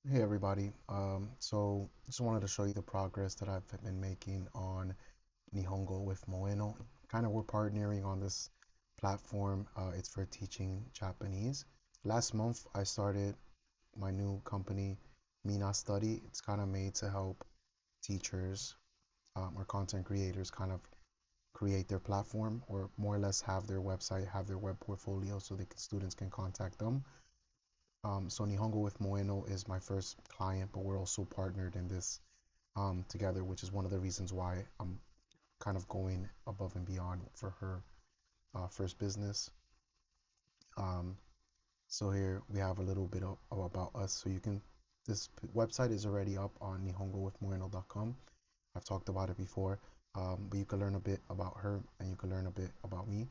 Hey everybody. So just wanted to show you the progress that I've been making on Nihongo with Moeno. Kind of we're partnering on this platform. It's for teaching Japanese. Last month I started my new company, Minnastudy. It's kind of made to help teachers or content creators kind of create their platform or more or less have their website, have their web portfolio so students can contact them. So Nihongo with Moeno is my first client, but we're also partnered in this together, which is one of the reasons why I'm kind of going above and beyond for her first business. Um, so here we have a little bit about us. So you can, this website is already up on nihongowithmoeno.com. I've talked about it before, but you can learn a bit about her and you can learn a bit about me.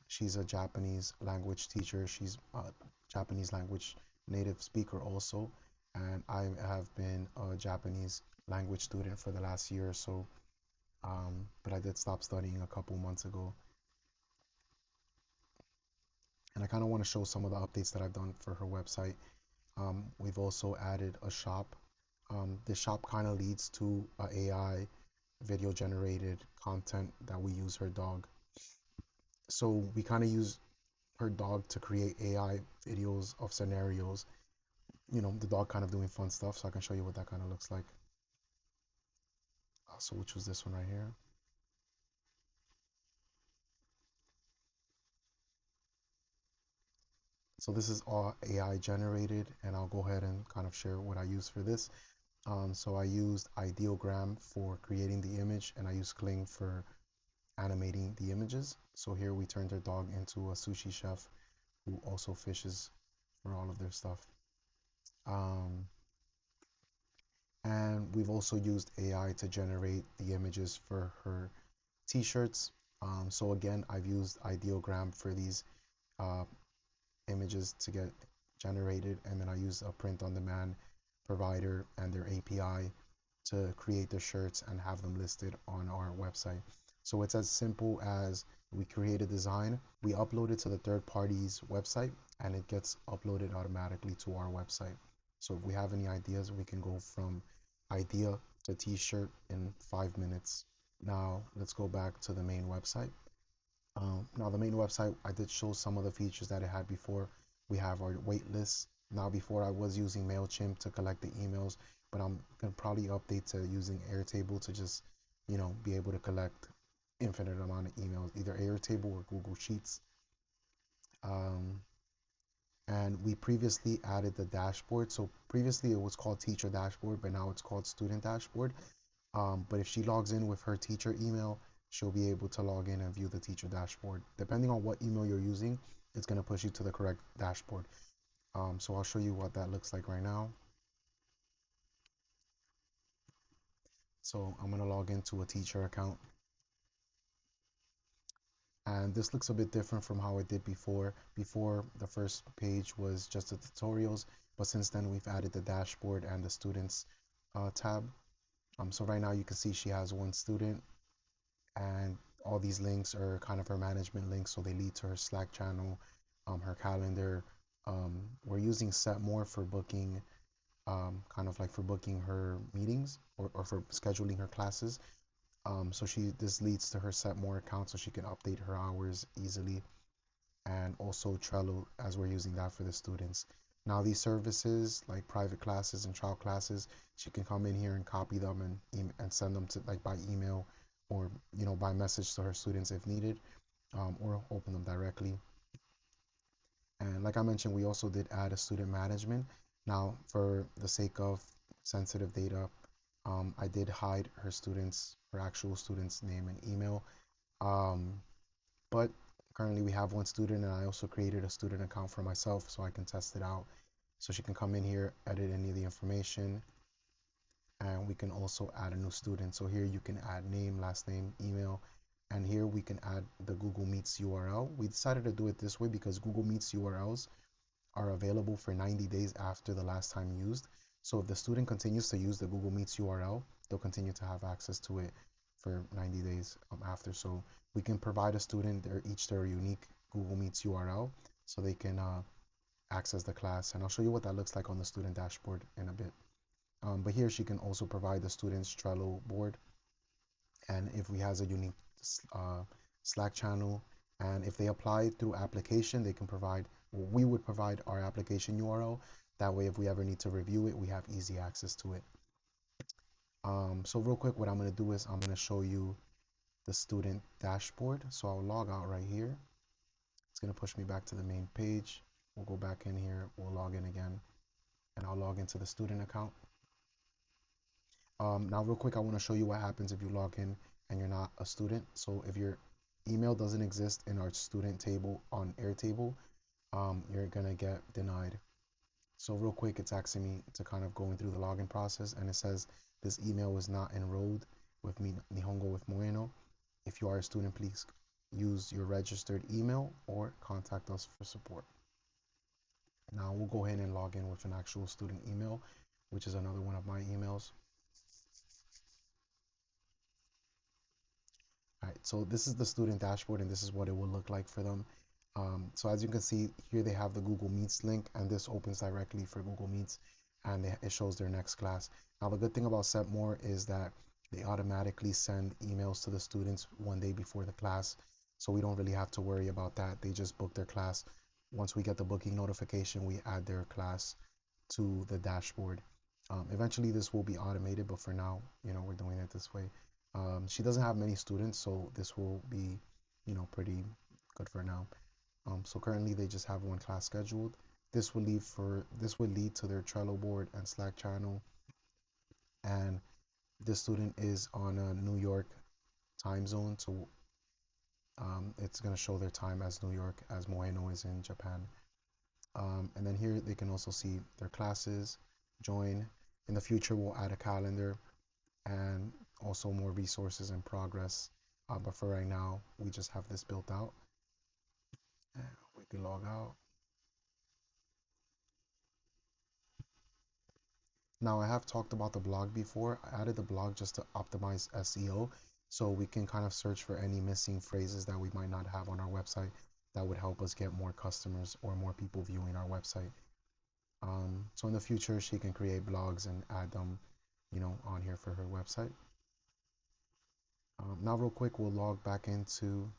She's a Japanese language teacher. She's a Japanese language native speaker also, and I have been a Japanese language student for the last year or so. But I did stop studying a couple months ago, and I kind of want to show some of the updates that I've done for her website. We've also added a shop. This shop kind of leads to a AI video generated content that we use her dog. So we kind of use her dog to create AI videos of scenarios. The dog kind of doing fun stuff. So I can show you what that kind of looks like. So which was this one right here. So this is all AI generated, and I'll go ahead and kind of share what I use for this. So I used Ideogram for creating the image, and I used Kling for animating the images. So here we turned our dog into a sushi chef who also fishes for all of their stuff. Um, and we've also used AI to generate the images for her t-shirts. So again, I've used Ideogram for these uh, images to get generated, and then I use a print on demand provider and their API to create the shirts and have them listed on our website. So it's as simple as we create a design, we upload it to the third party's website, and it gets uploaded automatically to our website. So if we have any ideas, we can go from idea to t-shirt in 5 minutes. Now let's go back to the main website. Now the main website, I did show some of the features that it had before. We have our wait list. Now before I was using MailChimp to collect the emails, but I'm gonna probably update to using Airtable to just, be able to collect infinite amount of emails, either Airtable or Google Sheets. Um, and we previously added the dashboard. So previously it was called teacher dashboard, but now it's called student dashboard. But if she logs in with her teacher email, she'll be able to log in and view the teacher dashboard. Depending on what email you're using, it's going to push you to the correct dashboard. So I'll show you what that looks like right now. So I'm going to log into a teacher account. And this looks a bit different from how it did before. Before, the first page was just the tutorials, but since then we've added the dashboard and the students tab. So right now you can see she has one student, and all these links are kind of her management links, so they lead to her Slack channel, her calendar. We're using setmore for booking, kind of like for booking her meetings or for scheduling her classes. So this leads to her setmore account, so she can update her hours easily, and also Trello as we're using that for the students. Now these services like private classes and trial classes, she can come in here and copy them and send them to like by email or by message to her students if needed, or open them directly. And like I mentioned, we also did add a student management. Now for the sake of sensitive data, I did hide her actual student's name and email. Um, but currently we have one student, and I also created a student account for myself so I can test it out. So she can come in here, edit any of the information, and we can also add a new student. So here you can add name, last name, email, and here we can add the Google Meets URL. We decided to do it this way because Google Meets URLs are available for 90 days after the last time used. So if the student continues to use the Google Meets URL, they'll continue to have access to it for 90 days after. So we can provide a student their unique Google Meets URL so they can access the class. And I'll show you what that looks like on the student dashboard in a bit. But here she can also provide the student's Trello board, and if we has a unique uh, Slack channel, and if they apply through application, they can provide, well, we would provide our application URL. That way, if we ever need to review it, we have easy access to it. So real quick, what I'm going to do is I'm going to show you the student dashboard. So I'll log out right here. It's going to push me back to the main page. We'll go back in here, we'll log in again, and I'll log into the student account. Now real quick, I want to show you what happens if you log in and you're not a student. So if your email doesn't exist in our student table on Airtable, you're gonna get denied. So real quick, it's asking me to kind of going through the login process, and it says this email is not enrolled with me, Nihongo with Moeno. If you are a student, please use your registered email or contact us for support. Now we'll go ahead and log in with an actual student email, which is another one of my emails. All right, so this is the student dashboard, and this is what it will look like for them. So as you can see here, they have the Google Meets link, and this opens directly for Google Meets, and it shows their next class. Now the good thing about setmore is that they automatically send emails to the students one day before the class, so we don't really have to worry about that. They just book their class. Once we get the booking notification, we add their class to the dashboard. Eventually this will be automated, but for now, we're doing it this way. She doesn't have many students, so this will be, pretty good for now. So currently they just have one class scheduled. This will lead to their Trello board and Slack channel, and this student is on a New York time zone, so it's going to show their time as New York, as Moeno is in Japan. And then here they can also see their classes, join. In the future, we'll add a calendar and also more resources and progress. But for right now, we just have this built out. And we can log out. Now I have talked about the blog before. I added the blog just to optimize SEO, so we can kind of search for any missing phrases that we might not have on our website that would help us get more customers or more people viewing our website. So in the future, she can create blogs and add them, on here for her website. Now real quick, we'll log back into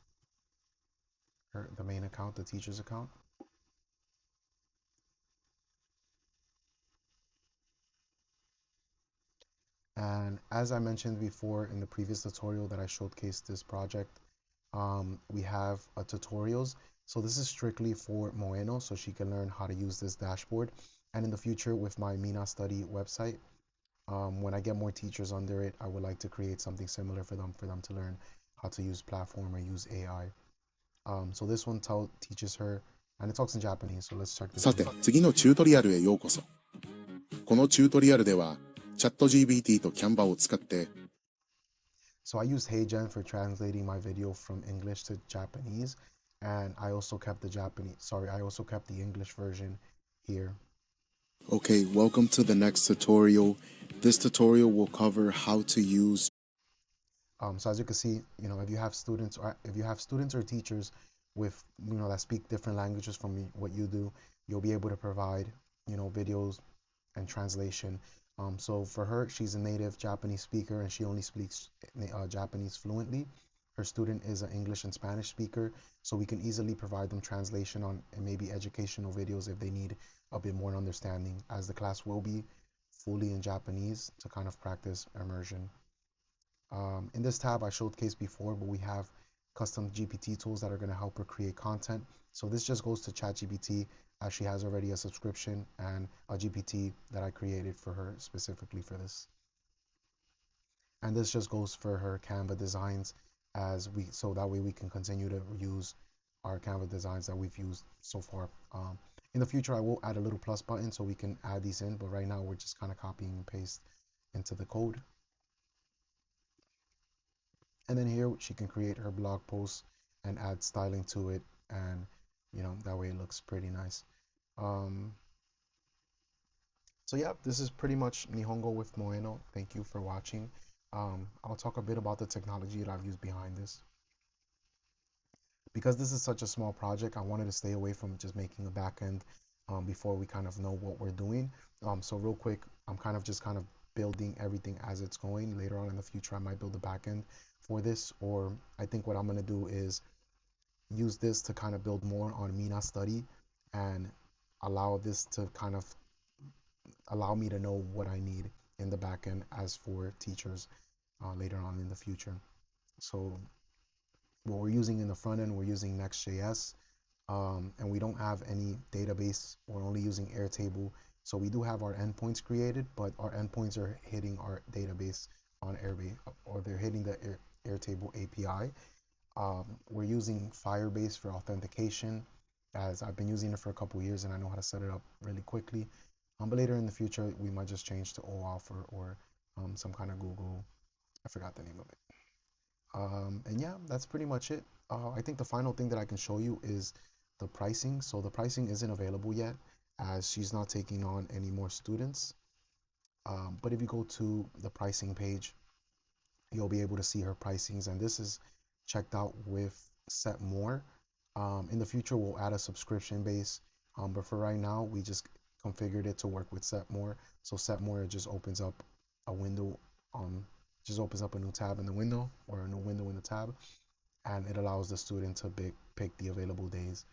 the main account, the teacher's account. And as I mentioned before in the previous tutorial that I showcased this project, we have tutorials. So this is strictly for Moeno, so she can learn how to use this dashboard. And in the future, with my Minnastudy website, when I get more teachers under it, I would like to create something similar for them to learn how to use Plaform or use AI. So this one teaches her, and it talks in Japanese, so let's check this さ out. て、次のチュートリアルへようこそ。このチュートリアルでは、チャット GPT と Canva を使って、So I used HeyGen for translating my video from English to Japanese, and I also kept the English version here. Okay, welcome to the next tutorial. This tutorial will cover how to use. So as you can see, if you have students or teachers with, that speak different languages from what you do, you'll be able to provide, videos and translation. So for her, she's a native Japanese speaker and she only speaks Japanese fluently. Her student is an English and Spanish speaker, so we can easily provide them translation on and maybe educational videos if they need a bit more understanding, as the class will be fully in Japanese to kind of practice immersion. In this tab I showcased before, but we have custom GPT tools that are going to help her create content. So this just goes to ChatGPT, as she has already a subscription and a GPT that I created for her specifically for this. And this just goes for her Canva designs, so that way we can continue to use our Canva designs that we've used so far. In the future, I will add a little plus button so we can add these in, but right now we're just kind of copying and paste into the code. And then here she can create her blog posts and add styling to it, and that way it looks pretty nice. So yeah, this is pretty much Nihongo with Moeno. Thank you for watching. I'll talk a bit about the technology that I've used behind this. Because this is such a small project, I wanted to stay away from just making a backend before we kind of know what we're doing. So real quick, I'm kind of building everything as it's going. Later on in the future, I might build a backend for this, or I think what I'm gonna do is use this to kind of build more on Minnastudy and allow this to kind of allow me to know what I need in the backend as for teachers later on in the future. So what we're using in the front end, we're using Nextjs, and we don't have any database. We're only using Airtable. So we do have our endpoints created, but our endpoints are hitting our database on Airbase, or they're hitting the Airtable API. We're using Firebase for authentication, as I've been using it for a couple of years and I know how to set it up really quickly. But later in the future, we might just change to OAuth or some kind of Google. I forgot the name of it. And yeah, that's pretty much it. I think the final thing that I can show you is the pricing. So the pricing isn't available yet as she's not taking on any more students. But if you go to the pricing page, you'll be able to see her pricings. And this is checked out with setmore. In the future, we'll add a subscription base. But for right now, we just configured it to work with setmore. So setmore just opens up a window on just opens up a new tab in the window or a new window in the tab, and it allows the student to pick the available days.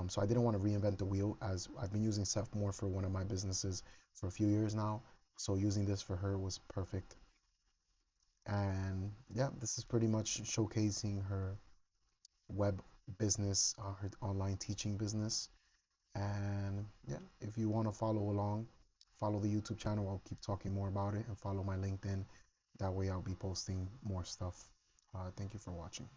So I didn't want to reinvent the wheel as I've been using setmore for one of my businesses for a few years now. So using this for her was perfect. And yeah, this is pretty much showcasing her web business, her online teaching business. And yeah, if you want to follow along, follow the YouTube channel. I'll keep talking more about it, and follow my LinkedIn. That way, I'll be posting more stuff. Thank you for watching.